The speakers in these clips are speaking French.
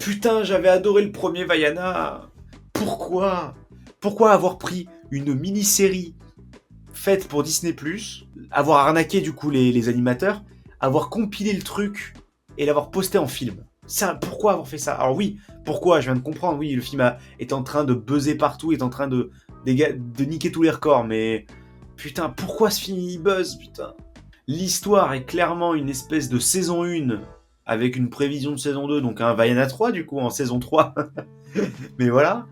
Putain, j'avais adoré le premier Vaiana. Pourquoi? Pourquoi avoir pris une mini-série faite pour Disney+, avoir arnaqué du coup les animateurs, avoir compilé le truc et l'avoir posté en film? Ça, pourquoi avoir fait ça? Alors oui, pourquoi? Je viens de comprendre, oui, le film est en train de buzzer partout, est en train de niquer tous les records, mais putain, pourquoi ce film il buzz, putain? L'histoire est clairement une espèce de saison 1 avec une prévision de saison 2, donc un Vaiana 3 du coup en saison 3. Mais voilà.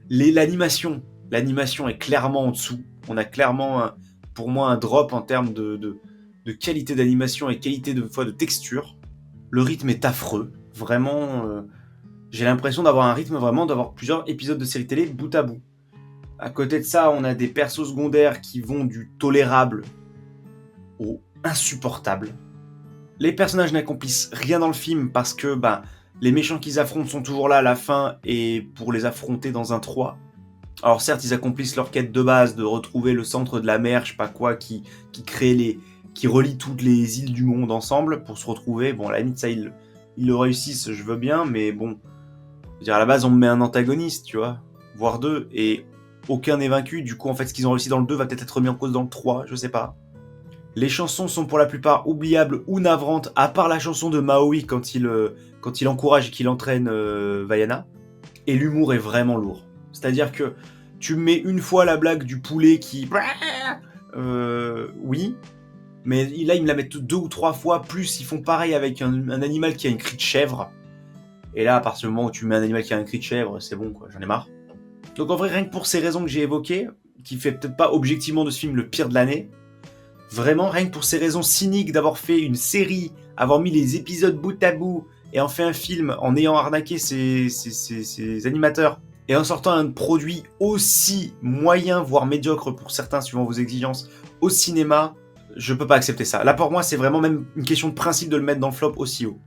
L'animation. L'animation est clairement en dessous. On a clairement, pour moi, un drop en termes de qualité d'animation et qualité de texture. Le rythme est affreux. Vraiment, j'ai l'impression d'avoir un rythme vraiment d'avoir plusieurs épisodes de série télé bout à bout. À côté de ça, on a des persos secondaires qui vont du tolérable au insupportable. Les personnages n'accomplissent rien dans le film parce que les méchants qu'ils affrontent sont toujours là à la fin et pour les affronter dans un 3. Alors certes, ils accomplissent leur quête de base de retrouver le centre de la mer, je sais pas quoi, qui relie toutes les îles du monde ensemble pour se retrouver. Bon, à la limite, ça, ils le réussissent, je veux bien, mais bon. Je veux dire, à la base, on me met un antagoniste, tu vois, voire deux, et aucun n'est vaincu. Du coup, en fait, ce qu'ils ont réussi dans le 2 va peut-être être mis en cause dans le 3, je sais pas. Les chansons sont pour la plupart oubliables ou navrantes, à part la chanson de Maui quand il encourage et qu'il entraîne Vaiana. Et l'humour est vraiment lourd. C'est-à-dire que tu mets une fois la blague du poulet qui... oui, mais là, ils me la mettent 2 ou 3 fois, plus ils font pareil avec un animal qui a une cri de chèvre. Et là, à partir du moment où tu mets un animal qui a un cri de chèvre, c'est bon, quoi, j'en ai marre. Donc en vrai, rien que pour ces raisons que j'ai évoquées, qui fait peut-être pas objectivement de ce film le pire de l'année, vraiment, rien que pour ces raisons cyniques d'avoir fait une série, avoir mis les épisodes bout à bout, et en fait un film en ayant arnaqué ses animateurs, et en sortant un produit aussi moyen, voire médiocre pour certains, suivant vos exigences, au cinéma, je peux pas accepter ça. Là, pour moi, c'est vraiment même une question de principe de le mettre dans le flop aussi haut.